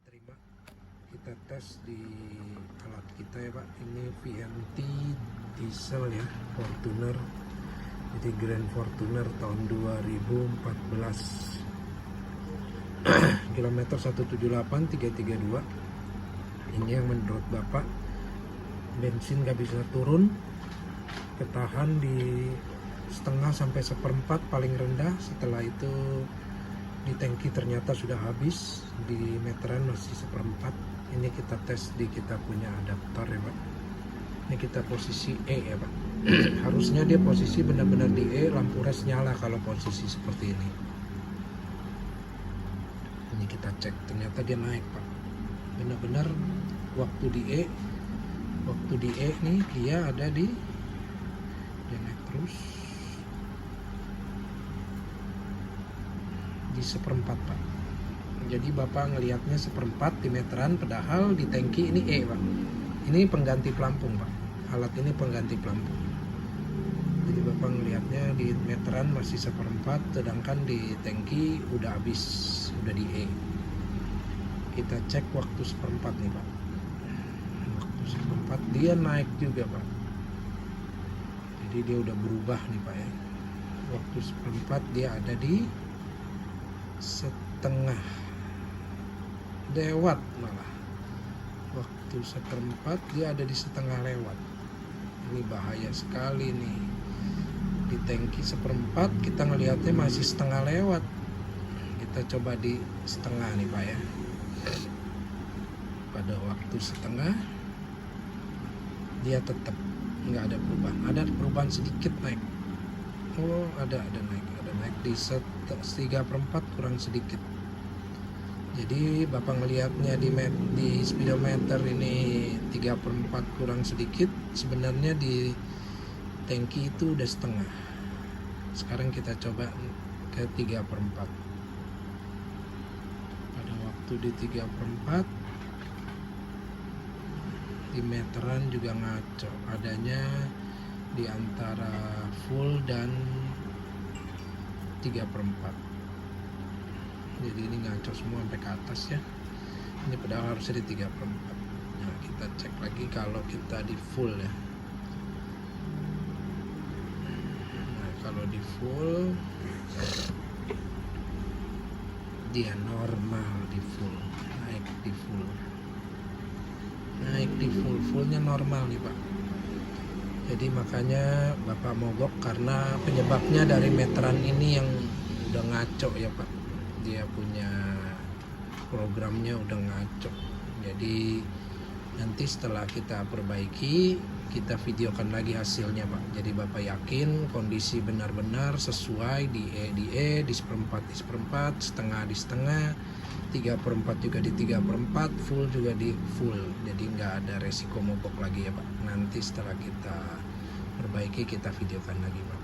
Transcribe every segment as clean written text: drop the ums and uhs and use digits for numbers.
terima, kita tes di alat kita ya Pak. Ini VMT diesel ya, Fortuner. Jadi Grand Fortuner tahun 2014. Kilometer 178332. Ini yang menurut Bapak bensin gak bisa turun, ketahan di setengah sampai seperempat paling rendah. Setelah itu di tangki ternyata sudah habis, di meteran masih seperempat. Ini kita tes di kita punya adaptor ya Pak. Ini kita posisi E ya Pak. Harusnya dia posisi benar-benar di E, lampu res nyala kalau posisi seperti ini. Ini kita cek, ternyata dia naik Pak. Benar-benar waktu di E nih dia ada dia naik terus di seperempat Pak. Jadi Bapak ngelihatnya seperempat di meteran, padahal di tangki ini E Pak. Ini pengganti pelampung Pak. Alat ini pengganti pelampung. Jadi Bapak ngelihatnya di meteran masih seperempat, sedangkan di tangki udah habis, udah di E. Kita cek waktu seperempat nih Pak. Waktu seperempat dia naik juga Pak. Jadi dia udah berubah nih Pak ya. Waktu seperempat dia ada di setengah lewat, malah waktu seperempat dia ada di setengah lewat. Ini bahaya sekali nih. Di tangki seperempat kita ngelihatnya masih setengah lewat. Kita coba di setengah nih Pak ya. Pada waktu setengah dia tetap nggak ada perubahan. Ada perubahan sedikit naik. Oh ada naik di 3/4 kurang sedikit. Jadi Bapak ngelihatnya di speedometer ini 3/4 kurang sedikit, sebenarnya di tangki itu udah setengah. Sekarang kita coba ke 3/4. Pada waktu di 3/4 di meteran juga ngaco, adanya di antara full dan 3/4. Jadi ini ngaco semua sampai ke atas ya. Ini padahal harusnya di 3/4. Nah kita cek lagi kalau kita di full ya. Nah kalau di full dia normal, di full naik, di full naik, di fullnya normal nih Pak. Jadi makanya Bapak mogok karena penyebabnya dari meteran ini yang udah ngaco ya Pak. Dia punya programnya udah ngaco. Jadi nanti setelah kita perbaiki, kita videokan lagi hasilnya Pak. Jadi Bapak yakin kondisi benar-benar sesuai di E, di seperempat, setengah di setengah, 3/4 juga di 3/4, full juga di full. Jadi nggak ada resiko mogok lagi ya Pak. Nanti setelah kita perbaiki kita videokan lagi Pak.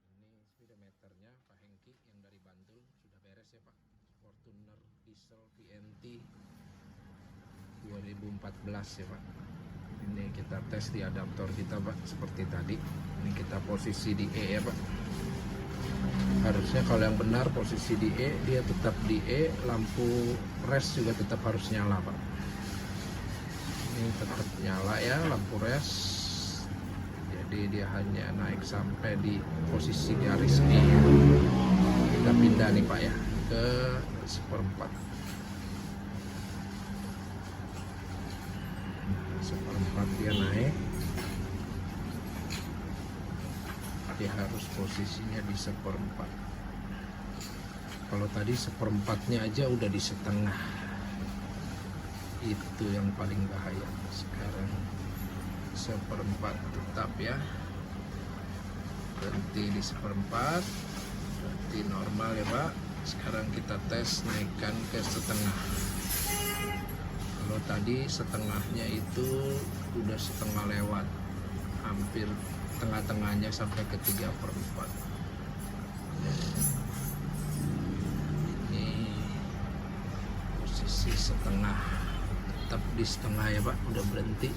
Ini speedometernya Pak Hengki yang dari Bantul sudah beres ya Pak. Fortuner diesel VMT 2014 ya Pak. Ini kita tes di adaptor kita Pak, seperti tadi. Ini kita posisi di E ya Pak. Harusnya kalau yang benar posisi di E, dia tetap di E, lampu res juga tetap harus nyala Pak. Ini tetap nyala ya lampu res. Jadi dia hanya naik sampai di posisi garis E. Kita pindah nih Pak ya ke seperempat. Seperempat dia naik. Dia harus posisinya di seperempat. Kalau tadi seperempatnya aja udah di setengah. Itu yang paling bahaya. Sekarang seperempat tetap ya, berhenti di seperempat, berhenti normal ya Pak. Sekarang kita tes naikkan ke setengah. Kalau tadi setengahnya itu udah setengah lewat, hampir tengah-tengahnya sampai ke 3/4. Ini setengah, tetap di setengah ya Pak, udah berhenti.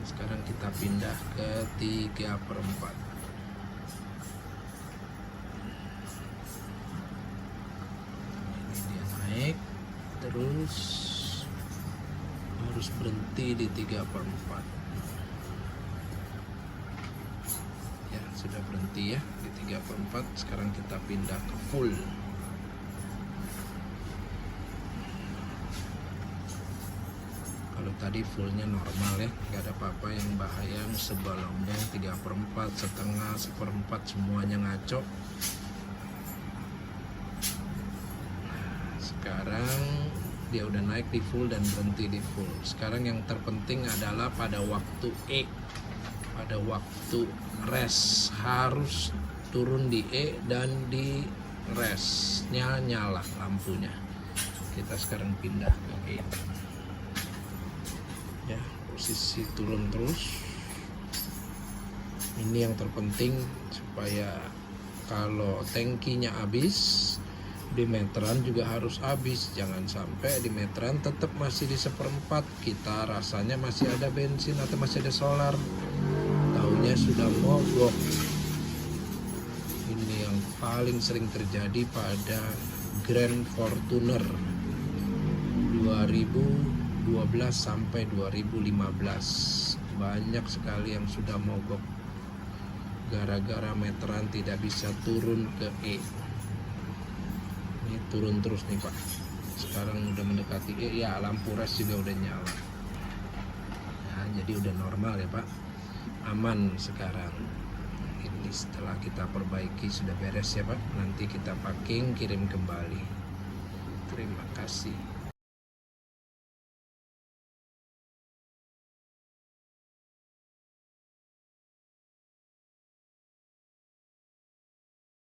Sekarang kita pindah ke 3/4. Ini dia naik, terus harus berhenti di 3/4 ya. Sudah berhenti ya di 3/4. Sekarang kita pindah ke full. Kalau tadi fullnya normal ya, nggak ada apa-apa yang bahaya. Sebelumnya 3/4, setengah, 1/4 semuanya ngaco. Sekarang dia udah naik di full dan berhenti di full. Sekarang yang terpenting adalah pada waktu pada waktu rest harus turun di dan di restnya nyala lampunya. Kita sekarang pindah ke ya, posisi turun terus. Ini yang terpenting supaya kalau tangkinya habis, di meteran juga harus habis. Jangan sampai di meteran tetap masih di 1/4, kita rasanya masih ada bensin atau masih ada solar, taunya sudah mogok. Ini yang paling sering terjadi pada Grand Fortuner 2012 sampai 2015. Banyak sekali yang sudah mogok gara-gara meteran tidak bisa turun ke Ini turun terus nih Pak. Sekarang udah mendekati ya, lampu rest juga udah nyala. Nah, jadi udah normal ya Pak. Aman sekarang. Ini setelah kita perbaiki sudah beres ya Pak. Nanti kita packing, kirim kembali. Terima kasih.